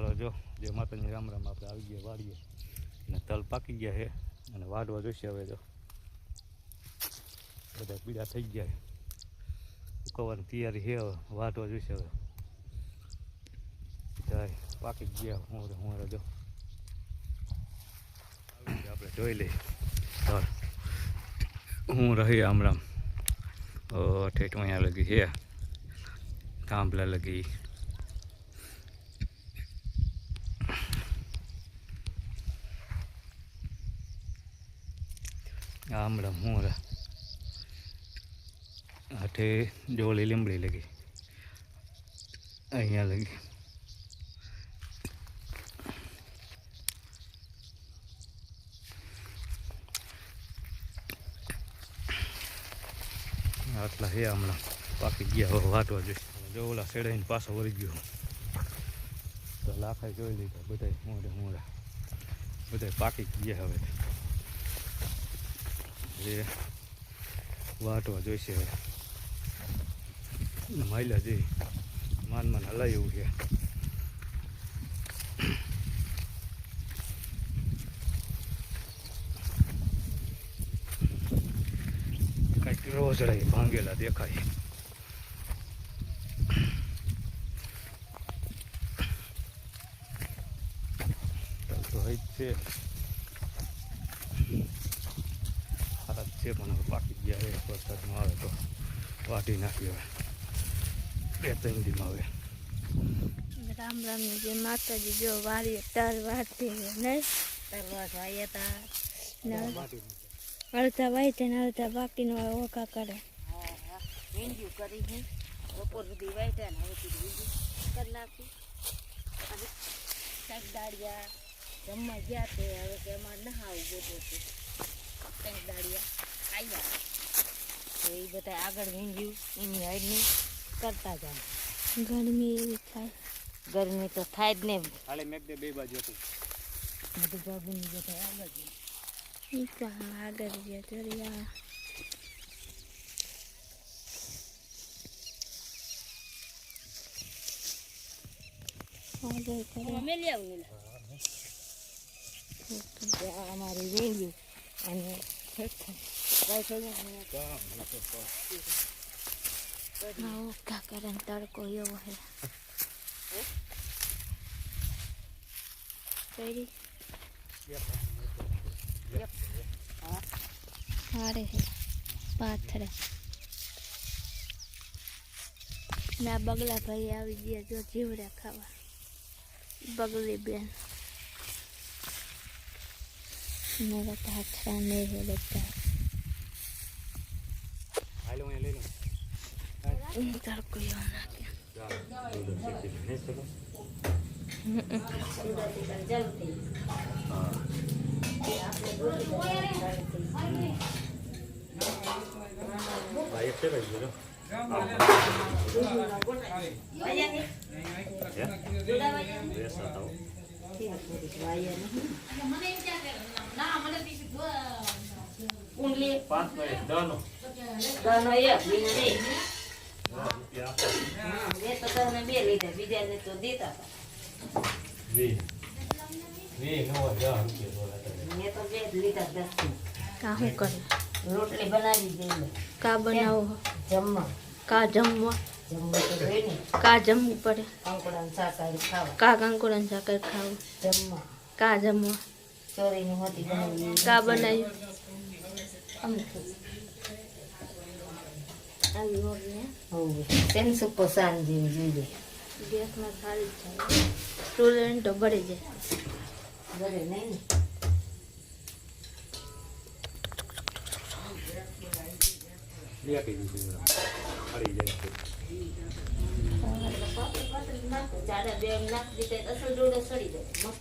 હાલો જો જે માતાજી રામ રામ આપણે આવી ગયા વાડીએ અને તલ પાકી ગયા છે અને વાડવા જોઈશે હવે જો બધા પીડા થઈ ગયા ઉકવવાની તૈયારી છે હવે વાડવા જોઈશે હવે જાય પાકી ગયા હું જો આપણે જોઈ લઈએ તલ હું રહી આમ રામ ઠેઠ અહીંયા લગી છે થાંભલા લગી આમળા મોરા આઠે જોલી લીમડી લગી અહીંયા લગી આટલા છે હમણાં પાકી ગયા વાટવા જોઈએ જો ઓલા સેડાઈને પાછો વળી ગયો તો લાખાઈ જોઈ લીધા બધા મોરા બધા પાકી ગયા હવે જે વાટવા જોઈશે હવે માયલા જઈ માન હલાય એવું છે કંઈક રોજડાઈ ભાંગેલા દેખાય તો હઈ છે છે પણ પાકી ગયા એ વરસાદમાં આવે તો વાટી નાખી હવે 2-3 દીમાં આવે રામ રામ જે માતાજી જો વારી તલ વાટી નહીં તલવાસ વાયા હતા અડધા વાય છે ને અડધા બાકીનો ઓકા કરે વીંડ્યું કરી છે બપોર સુધી વાય ને હવે કરી નાખી અને શાક દાળિયા જમવા ગયા તે હવે કે એમાં નહાવું ગોતું છે શાક દાળિયા આવ્યા તો એ બધા આગળ વીંડ્યું એની હાઈડની કરતા જાય ગરમી એવી થાય ગરમી તો થાય જ ને હાલે મેક દે બે બાજુ હતું બધું બાબુની બધા આગળ આગળ ગયા દરિયા અમારી વેલ્યુ અને કાકરણ તડકો એવો હે હારે હે પાથરે ના બગલા ભાઈ આવી ગયા જો જીવડા ખાવા બગલી બેન मेरा पाथरा नहीं है लगता हालो ये ले लो इधर कोई आना क्या जल्दी भाई से भाई लो कुंडली 5 में दानो एक बीने ये तो तने बे लीधा बीजा ने तो देता वी नो जा रुपये बोला ये तो बे लीधा 10 का हूं कर रोटली बनावी दे का बनाવો જમવા કા જમવા જમવા તો જોઈ ને કા જમવું પડે કંકોડાનું શાક ખાવા કા કંકોડાનું શાક ખાવું જમવા કા જમવા ચોરીની હોતી બનાવી કા બનાવી આવી હોવી હોવે તેન સુપો સાન જેવી જોઈએ ગેસમાં સારી થાય સ્ટુડન્ટ તો બળી જાય બળે નહીં लिया के दीजिए अड़ी जाए ज्यादा बेम नाख दीते असल जोड़े सड़ी जाए